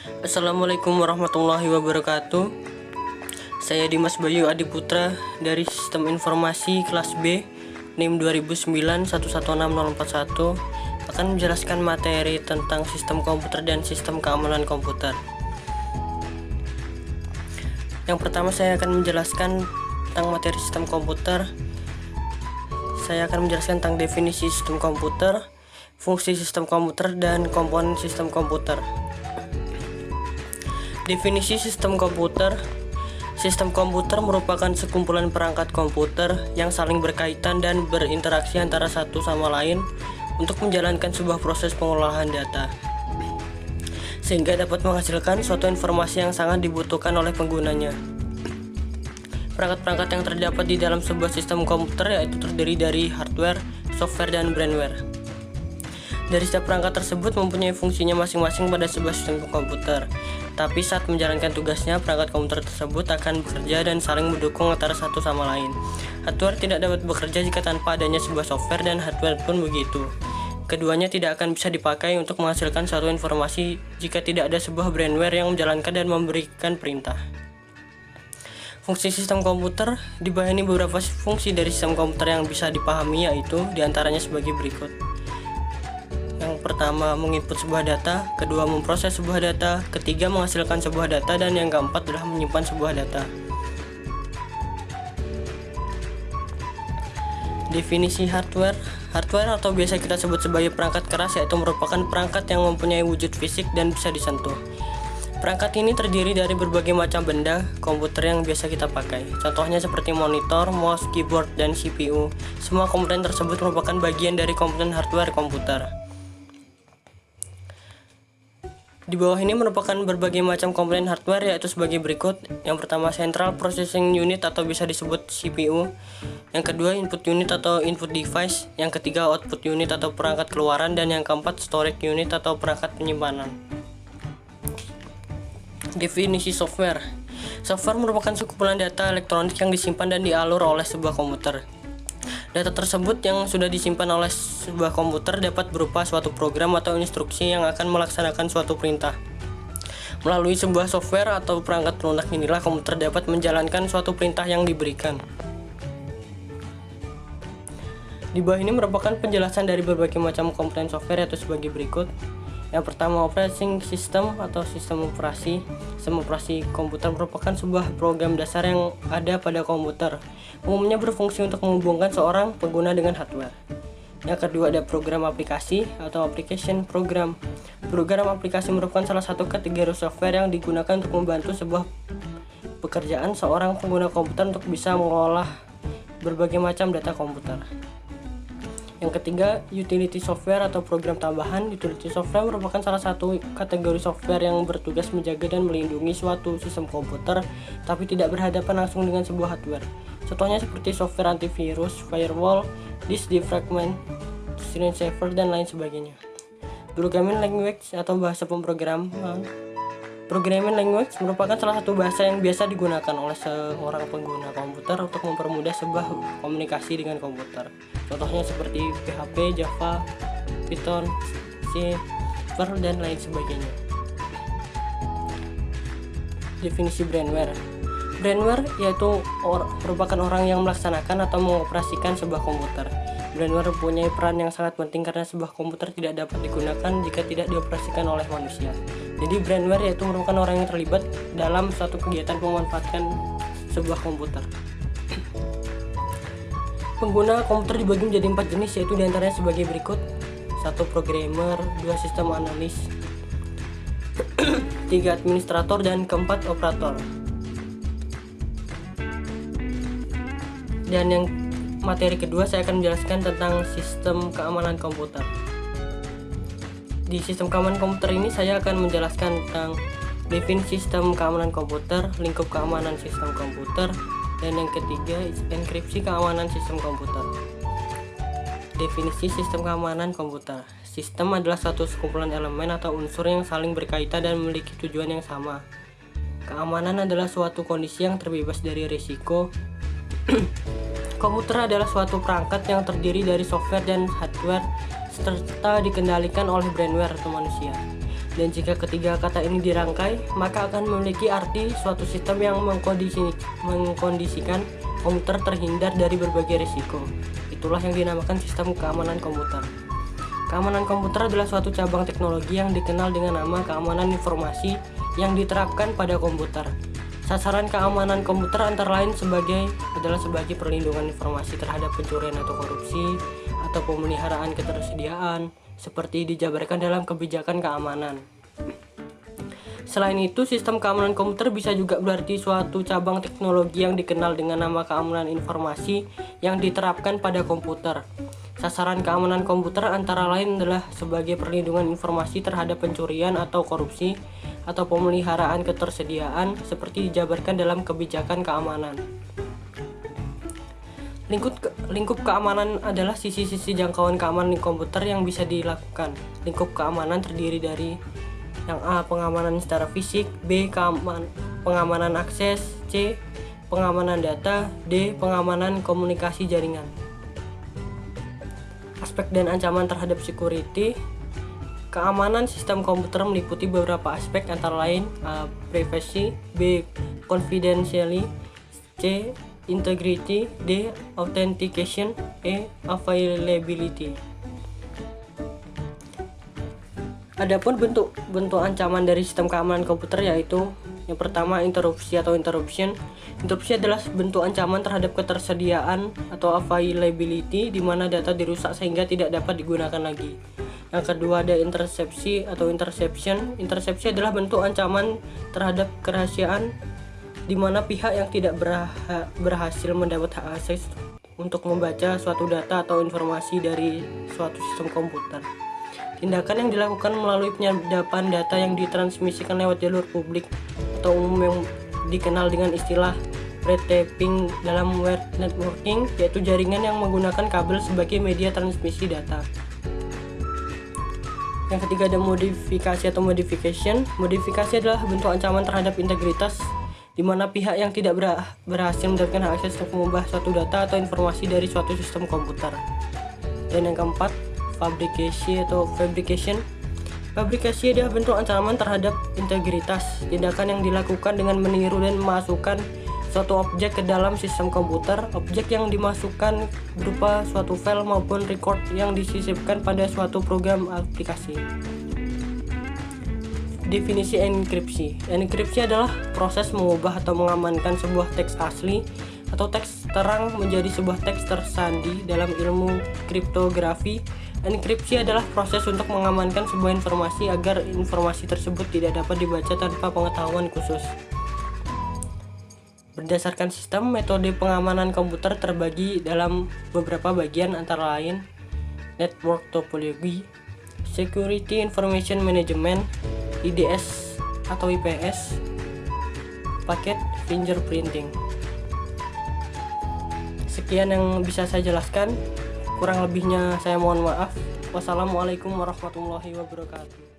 Assalamualaikum warahmatullahi wabarakatuh. Saya Dimas Bayu Adiputra dari Sistem Informasi kelas B NIM 2009116041 akan menjelaskan materi tentang sistem komputer dan sistem keamanan komputer. Yang pertama saya akan menjelaskan tentang materi sistem komputer. Saya akan menjelaskan tentang definisi sistem komputer, fungsi sistem komputer, dan komponen sistem komputer. Definisi sistem komputer. Sistem komputer merupakan sekumpulan perangkat komputer yang saling berkaitan dan berinteraksi antara satu sama lain untuk menjalankan sebuah proses pengolahan data, sehingga dapat menghasilkan suatu informasi yang sangat dibutuhkan oleh penggunanya. Perangkat-perangkat yang terdapat di dalam sebuah sistem komputer yaitu terdiri dari hardware, software, dan brainware. Dari setiap perangkat tersebut mempunyai fungsinya masing-masing pada sebuah sistem komputer. Tapi saat menjalankan tugasnya, perangkat komputer tersebut akan bekerja dan saling mendukung antara satu sama lain. Hardware tidak dapat bekerja jika tanpa adanya sebuah software, dan hardware pun begitu. Keduanya tidak akan bisa dipakai untuk menghasilkan suatu informasi jika tidak ada sebuah brainware yang menjalankan dan memberikan perintah. Fungsi sistem komputer dibawahi beberapa fungsi dari sistem komputer yang bisa dipahami, yaitu diantaranya sebagai berikut. Yang pertama, menginput sebuah data. Kedua, memproses sebuah data. Ketiga, menghasilkan sebuah data. Dan yang keempat adalah menyimpan sebuah data. Definisi hardware. Hardware atau biasa kita sebut sebagai perangkat keras yaitu merupakan perangkat yang mempunyai wujud fisik dan bisa disentuh. Perangkat ini terdiri dari berbagai macam benda komputer yang biasa kita pakai. Contohnya seperti monitor, mouse, keyboard, dan CPU. Semua komponen tersebut merupakan bagian dari komponen hardware komputer. Di bawah ini merupakan berbagai macam komponen hardware yaitu sebagai berikut. Yang pertama, Central Processing Unit atau bisa disebut CPU. Yang kedua, Input Unit atau Input Device. Yang ketiga, Output Unit atau perangkat keluaran. Dan yang keempat, Storage Unit atau perangkat penyimpanan. Definisi software. Software merupakan sekumpulan data elektronik yang disimpan dan dialur oleh sebuah komputer. Data tersebut yang sudah disimpan oleh sebuah komputer dapat berupa suatu program atau instruksi yang akan melaksanakan suatu perintah. Melalui sebuah software atau perangkat lunak inilah komputer dapat menjalankan suatu perintah yang diberikan. Di bawah ini merupakan penjelasan dari berbagai macam komponen software yaitu sebagai berikut. Yang pertama, operating system atau sistem operasi. Sistem operasi komputer merupakan sebuah program dasar yang ada pada komputer. Umumnya berfungsi untuk menghubungkan seorang pengguna dengan hardware. Yang kedua, ada program aplikasi atau application program. Program aplikasi merupakan salah satu kategori software yang digunakan untuk membantu sebuah pekerjaan seorang pengguna komputer untuk bisa mengolah berbagai macam data komputer. Yang ketiga, utility software atau program tambahan. Utility software merupakan salah satu kategori software yang bertugas menjaga dan melindungi suatu sistem komputer, tapi tidak berhadapan langsung dengan sebuah hardware. Contohnya seperti software antivirus, firewall, disk defragment, screensaver, dan lain sebagainya. Programming language atau bahasa pemrograman. Programming language merupakan salah satu bahasa yang biasa digunakan oleh seorang pengguna komputer untuk mempermudah sebuah komunikasi dengan komputer. Contohnya seperti PHP, Java, Python, C, dan lain sebagainya. Definisi brainware. Brainware yaitu merupakan orang yang melaksanakan atau mengoperasikan sebuah komputer. Brainware mempunyai peran yang sangat penting karena sebuah komputer tidak dapat digunakan jika tidak dioperasikan oleh manusia. Jadi brainware yaitu merupakan orang yang terlibat dalam suatu kegiatan memanfaatkan sebuah komputer. Pengguna komputer dibagi menjadi 4 jenis yaitu diantaranya sebagai berikut. 1. Programmer, 2. Sistem analis, 3. Administrator, dan keempat operator. Dan yang materi kedua saya akan menjelaskan tentang sistem keamanan komputer. Di sistem keamanan komputer ini saya akan menjelaskan tentang definisi sistem keamanan komputer, lingkup keamanan sistem komputer, dan yang ketiga enkripsi keamanan sistem komputer. Definisi sistem keamanan komputer. Sistem adalah suatu sekumpulan elemen atau unsur yang saling berkaitan dan memiliki tujuan yang sama. Keamanan adalah suatu kondisi yang terbebas dari risiko. Komputer adalah suatu perangkat yang terdiri dari software dan hardware serta dikendalikan oleh brainware atau manusia. Dan jika ketiga kata ini dirangkai, maka akan memiliki arti suatu sistem yang mengkondisikan komputer terhindar dari berbagai risiko. Itulah yang dinamakan sistem keamanan komputer. Keamanan komputer adalah suatu cabang teknologi yang dikenal dengan nama keamanan informasi yang diterapkan pada komputer. Sasaran keamanan komputer antara lain adalah sebagai perlindungan informasi terhadap pencurian atau korupsi, atau pemeliharaan ketersediaan, seperti dijabarkan dalam kebijakan keamanan. Selain itu, sistem keamanan komputer bisa juga berarti suatu cabang teknologi yang dikenal dengan nama keamanan informasi yang diterapkan pada komputer. Sasaran keamanan komputer antara lain adalah sebagai perlindungan informasi terhadap pencurian atau korupsi, atau pemeliharaan ketersediaan, seperti dijabarkan dalam kebijakan keamanan. Lingkup keamanan adalah sisi-sisi jangkauan keamanan di komputer yang bisa dilakukan. Lingkup keamanan terdiri dari yang A. Pengamanan secara fisik, B. Pengamanan akses, C. Pengamanan data, D. Pengamanan komunikasi jaringan. Aspek dan ancaman terhadap security. Keamanan sistem komputer meliputi beberapa aspek antara lain A. Privacy, B. Confidentiality, C. Integrity, D. Authentication, E. Availability. Adapun bentuk ancaman dari sistem keamanan komputer yaitu yang pertama interupsi atau interruption. Interupsi adalah bentuk ancaman terhadap ketersediaan atau availability di mana data dirusak sehingga tidak dapat digunakan lagi. Yang kedua ada intercepsi atau interception. Intercepsi adalah bentuk ancaman terhadap kerahasiaan di mana pihak yang tidak berhasil mendapat hak akses untuk membaca suatu data atau informasi dari suatu sistem komputer. Tindakan yang dilakukan melalui penyadapan data yang ditransmisikan lewat jalur publik atau umum yang dikenal dengan istilah red taping dalam web networking, yaitu jaringan yang menggunakan kabel sebagai media transmisi data. Yang ketiga ada modifikasi atau modification. Modifikasi adalah bentuk ancaman terhadap integritas di mana pihak yang tidak berhasil mendapatkan hak akses untuk mengubah suatu data atau informasi dari suatu sistem komputer. Dan yang keempat, fabrikasi atau fabrication. Fabrikasi adalah bentuk ancaman terhadap integritas, tindakan yang dilakukan dengan meniru dan memasukkan suatu objek ke dalam sistem komputer. Objek yang dimasukkan berupa suatu file maupun record yang disisipkan pada suatu program aplikasi. Definisi enkripsi. Enkripsi adalah proses mengubah atau mengamankan sebuah teks asli atau teks terang menjadi sebuah teks tersandi. Dalam ilmu kriptografi, enkripsi adalah proses untuk mengamankan sebuah informasi agar informasi tersebut tidak dapat dibaca tanpa pengetahuan khusus. Berdasarkan sistem, metode pengamanan komputer terbagi dalam beberapa bagian antara lain network topology, security information management, IDS atau IPS, paket fingerprinting. Sekian yang bisa saya jelaskan, kurang lebihnya saya mohon maaf. Wassalamualaikum warahmatullahi wabarakatuh.